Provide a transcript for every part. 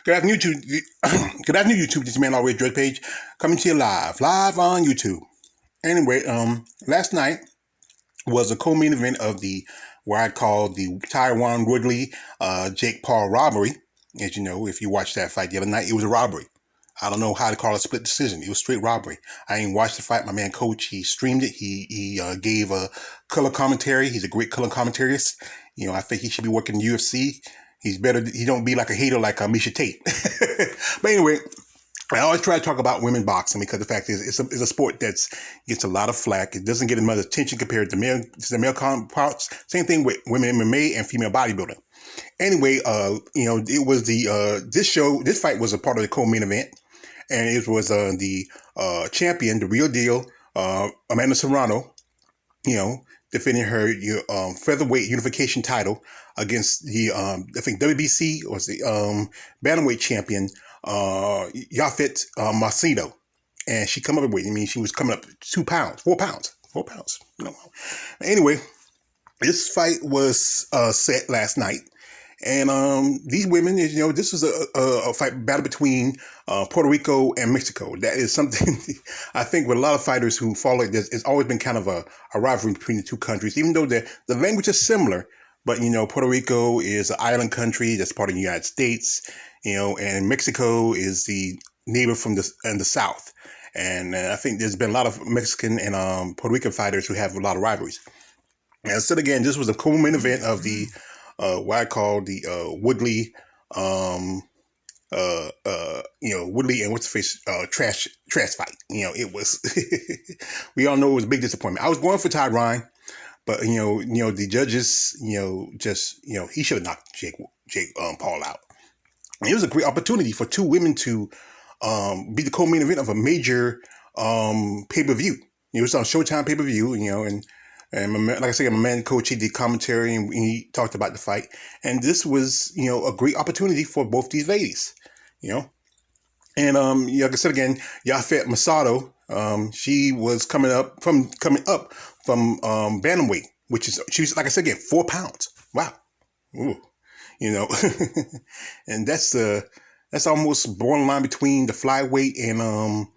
Good afternoon, YouTube. Good afternoon, YouTube. This is Man Always Dress Page coming to you live on YouTube. Anyway, last night was a co-main event of the what I call the Taiwan Woodley Jake Paul robbery. As you know, if you watched that fight the other night, it was a robbery. I don't know how to call it a split decision. It was straight robbery. I ain't watched the fight. My man Coach, he streamed it. He gave a color commentary. He's a great color commentarist. You know, I think he should be working UFC. He's better. He don't be like a hater like Misha Tate. But anyway, I always try to talk about women boxing because the fact is it's a sport that gets a lot of flack. It doesn't get as much attention compared to the male counterparts. Same thing with women MMA and female bodybuilding. Anyway, it was this fight was a part of the co-main event, and it was the champion, the real deal, Amanda Serrano, defending her featherweight unification title against the I think WBC was the bantamweight champion Yafet Mercedo, and she come up with she was coming up 4 pounds. Anyway, this fight was set last night. And these women, this was a fight battle between Puerto Rico and Mexico. That is something I think with a lot of fighters who follow it, it's always been kind of a rivalry between the two countries, even though the language is similar. But, Puerto Rico is an island country that's part of the United States, and Mexico is the neighbor from in the south. And I think there's been a lot of Mexican and Puerto Rican fighters who have a lot of rivalries. And so again, this was a co-main event of the what I call the Woodley, Woodley and trash fight. It was. We all know it was a big disappointment. I was going for Tyron, but the judges, he should have knocked Jake Paul out. And it was a great opportunity for two women to be the co-main event of a major pay-per-view. It was on Showtime pay-per-view, And like I said, my man Coach, he did commentary and he talked about the fight. And this was, a great opportunity for both these ladies, And like I said again, Yafet Mercado, she was coming up from bantamweight, she was, like I said again, 4 pounds. Wow. Ooh. And that's almost borderline between the flyweight and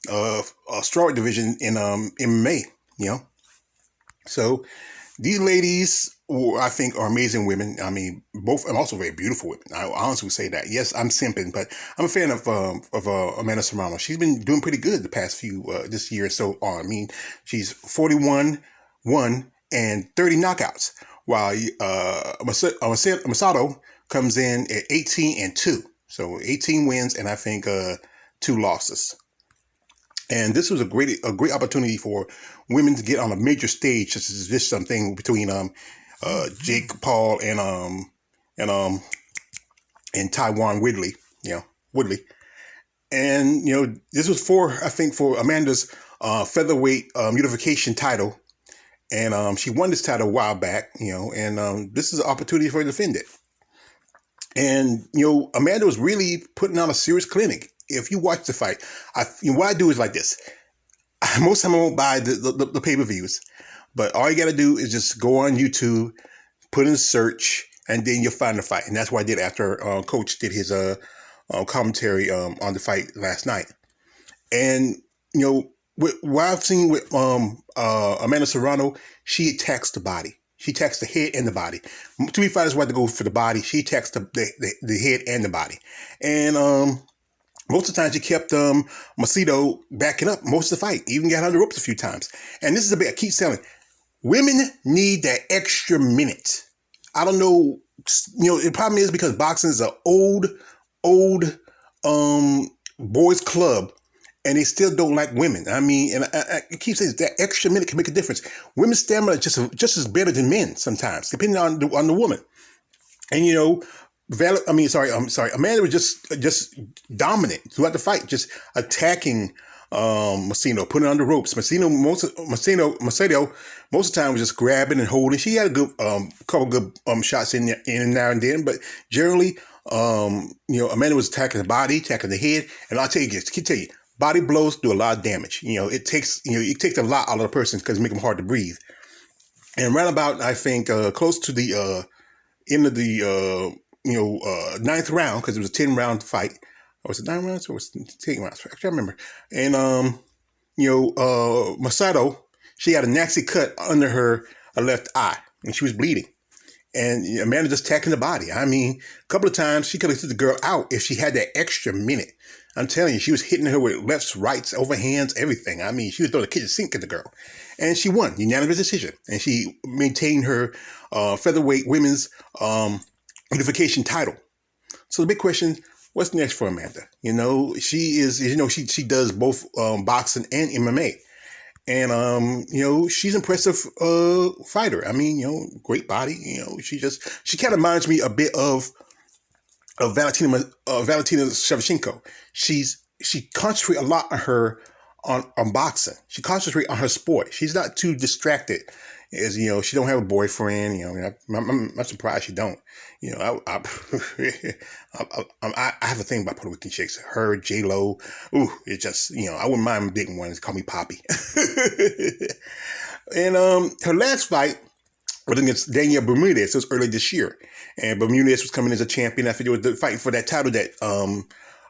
strawweight division in MMA, So these ladies, I think, are amazing women. I mean, both, and also very beautiful women. I honestly would say that. Yes, I'm simping, but I'm a fan of Amanda Serrano. She's been doing pretty good the past few this year or so on. I mean, she's 41-1 and 30 knockouts, while Mercado comes in at 18-2. So 18 wins and I think 2 losses. And this was a great opportunity for women to get on a major stage, such as this something between Jake Paul and Taiwan Woodley, Woodley. And this was for Amanda's featherweight unification title, and she won this title a while back, and this is an opportunity for her to defend it. And Amanda was really putting on a serious clinic. If you watch the fight, what I do is like this. Most of the time I won't buy the pay-per-views, but all you got to do is just go on YouTube, put in search, and then you'll find the fight. And that's what I did after Coach did his commentary on the fight last night. And, what I've seen with Amanda Serrano, she attacks the body. She attacks the head and the body. Too many fighters want to go for the body. She attacks the head and the body. And most of the time, she kept Mercedo backing up most of the fight, even got on the ropes a few times. And this is a bit I keep saying, women need that extra minute. I don't know, the problem is because boxing is an old boys club, and they still don't like women. I mean, and I keep saying that extra minute can make a difference. Women's stamina is just as better than men sometimes, depending on the woman. And Amanda was just dominant throughout the fight, just attacking Mercedo, putting on the ropes. Mercedo most of the time was just grabbing and holding. She had a good couple good shots in now and then, but generally, Amanda was attacking the body, attacking the head, and I'll tell you, body blows do a lot of damage. It takes a lot out of the person because it makes them hard to breathe. And right about, I think, close to the end of the ninth round, because it was a 10-round fight. Or was it 9 rounds or was it 10 rounds? I can't remember. And Mercedo, she had a nasty cut under her left eye, and she was bleeding. And Amanda just attacking the body. I mean, a couple of times she could have took the girl out if she had that extra minute. I'm telling you, she was hitting her with lefts, rights, overhands, everything. I mean, she was throwing the kitchen sink at the girl. And she won, unanimous decision. And she maintained her featherweight women's unification title. So the big question, what's next for Amanda? She is, she does both boxing and MMA. And, she's an impressive fighter. I mean, great body. She kind of reminds me a bit of Valentina Shevchenko. She concentrates a lot on boxing. She concentrates on her sport. She's not too distracted. As she don't have a boyfriend. I'm not surprised she don't. I have a thing about Puerto Rican chicks. Her, J-Lo. Ooh, it just I wouldn't mind dating one. Call me Poppy. And her last fight was against Danielle Bermudez. It was early this year, and Bermudez was coming as a champion. I think it was fighting for that title that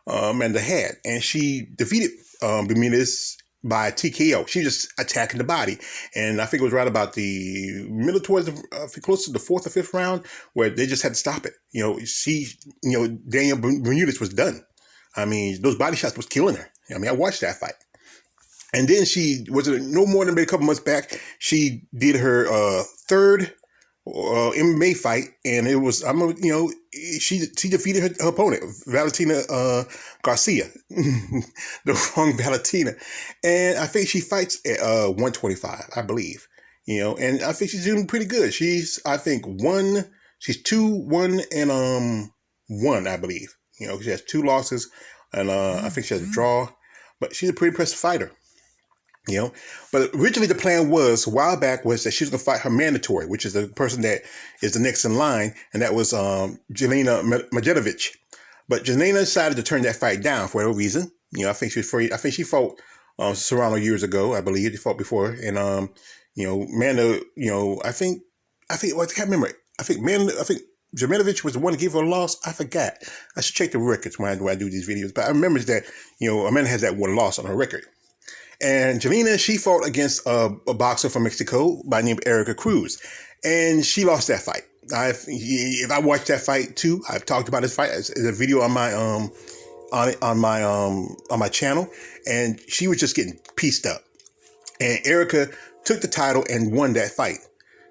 Amanda had, and she defeated Bermudez by TKO. She was just attacking the body. And I think it was right about the middle towards close to the 4th or 5th round where they just had to stop it. Danielle Bermudez was done. I mean, those body shots was killing her. I mean, I watched that fight. And then no more than maybe a couple months back, she did her third MMA fight, and it was she defeated her opponent, Valentina Garcia, the wrong Valentina, and I think she fights at 125, I believe, and I think she's doing pretty good. She's 2-1 and 1, I believe. She has 2 losses, and I think she has a draw, but she's a pretty impressive fighter. But originally the plan was a while back was that she was going to fight her mandatory, which is the person that is the next in line. And that was Jelena Majedovic. But Jelena decided to turn that fight down for whatever reason. I think she was afraid. I think she fought Serrano years ago. I believe they fought before. And, Amanda, I can't remember. I think Jemenovic was the one to give her a loss. I forgot. I should check the records when I do these videos. But I remember that, Amanda has that one loss on her record. And Jelena, she fought against a boxer from Mexico by the name of Erica Cruz, and she lost that fight. If I watched that fight too, I've talked about this fight as a video on my on my channel, and she was just getting pieced up. And Erica took the title and won that fight.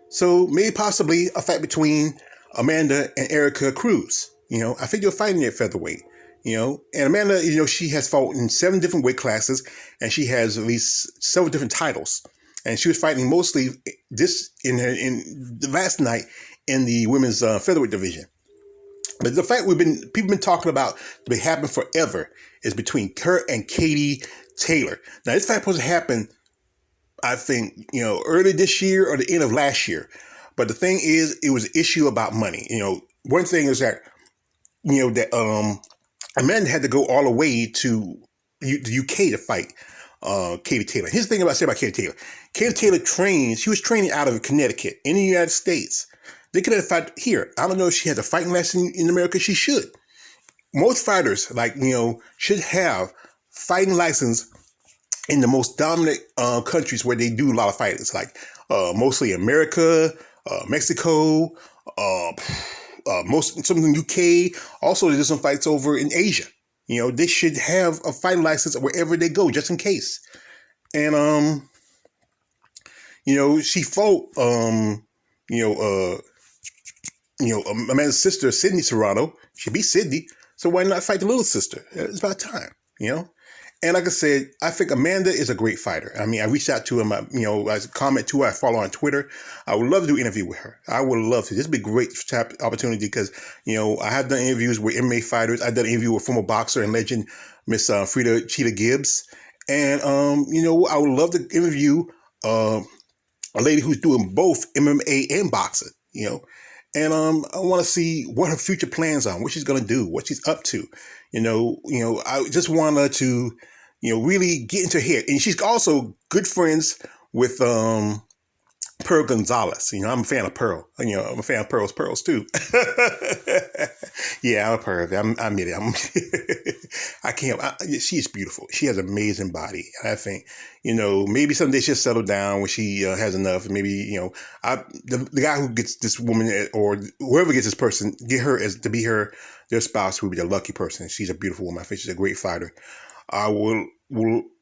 So maybe possibly a fight between Amanda and Erica Cruz. I think you're fighting at featherweight. And Amanda, she has fought in 7 different weight classes, and she has at least several different titles. And she was fighting mostly in the last night in the women's featherweight division. But the fact people been talking about to be happening forever is between her and Katie Taylor. Now this fight supposed to happen, I think, early this year or the end of last year. But the thing is, it was an issue about money. One thing is that Amanda had to go all the way to the UK to fight Katie Taylor. Here's the thing about Katie Taylor. Katie Taylor she was training out of Connecticut in the United States. They could have fought here. I don't know if she has a fighting lesson in America. She should. Most fighters, should have fighting license in the most dominant countries where they do a lot of fightings, like mostly America, Mexico, some in the UK. Also, there's some fights over in Asia. They should have a fighting license wherever they go, just in case. And she fought Amanda's sister, Sydney Serrano. She beat Sydney, so why not fight the little sister? It's about time, And like I said, I think Amanda is a great fighter. I mean, I reached out to him, as a comment to her. I follow her on Twitter. I would love to do an interview with her. I would love to. This would be a great opportunity because, I have done interviews with MMA fighters. I've done an interview with former boxer and legend, Miss Frida Cheetah Gibbs. And, I would love to interview a lady who's doing both MMA and boxing, And I want to see what her future plans are, what she's going to do, what she's up to. I just want her to, really get into her head. And she's also good friends with Pearl Gonzalez. You know, I'm a fan of Pearl. You know, I'm a fan of Pearl's too. Yeah, I'm a Pearl. I admit it. I can't. She's beautiful. She has an amazing body. And I think, you know, maybe someday she'll settle down when she has enough. Maybe, you know, the guy who gets this woman or whoever gets this person, get her as to be their spouse, will be the lucky person. She's a beautiful woman. I think she's a great fighter. I will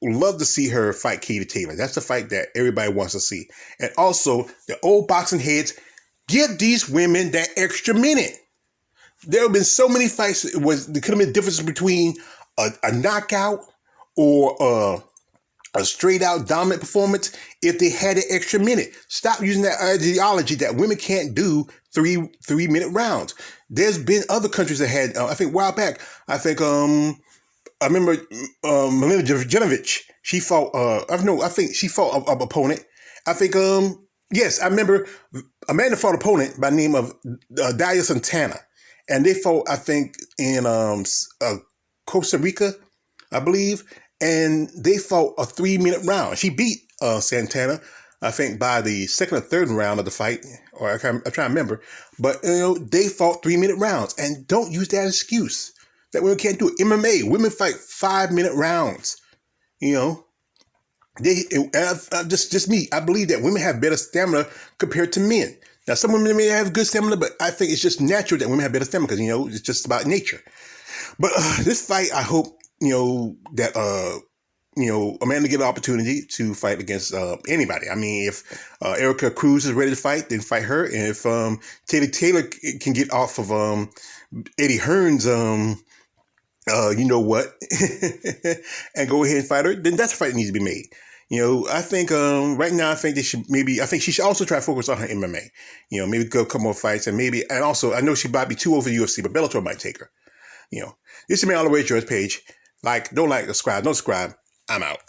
love to see her fight Katie Taylor. That's the fight that everybody wants to see. And also, the old boxing heads, give these women that extra minute. There have been so many fights. There could have been a difference between a knockout or a straight out dominant performance if they had an extra minute. Stop using that ideology that women can't do 3-minute rounds. There's been other countries that had, I think a while back, I remember Melina Jovanovic. She fought. I think she fought an opponent. I think. Yes, I remember Amanda fought an opponent by the name of Dalia Santana, and they fought. I think in Costa Rica, I believe, and they fought a 3-minute round. She beat Santana, I think, by the second or third round of the fight, or I'm trying to remember. But you know, they fought 3-minute rounds, and don't use that excuse that women can't do it. MMA, women fight 5-minute rounds. You know, just me. I believe that women have better stamina compared to men. Now, some women may have good stamina, but I think it's just natural that women have better stamina because, you know, it's just about nature. But this fight, I hope, you know, that you know, Amanda get an opportunity to fight against anybody. I mean, if Erica Cruz is ready to fight, then fight her. And if Taylor can get off of Eddie Hearn's you know what, and go ahead and fight her, then that's a fight that needs to be made. You know, I think right now, I think she should also try to focus on her MMA. You know, maybe go a couple more fights, and also, I know she might be too over the UFC, but Bellator might take her. You know, this is me all the way, George Page. Don't subscribe, don't subscribe. I'm out.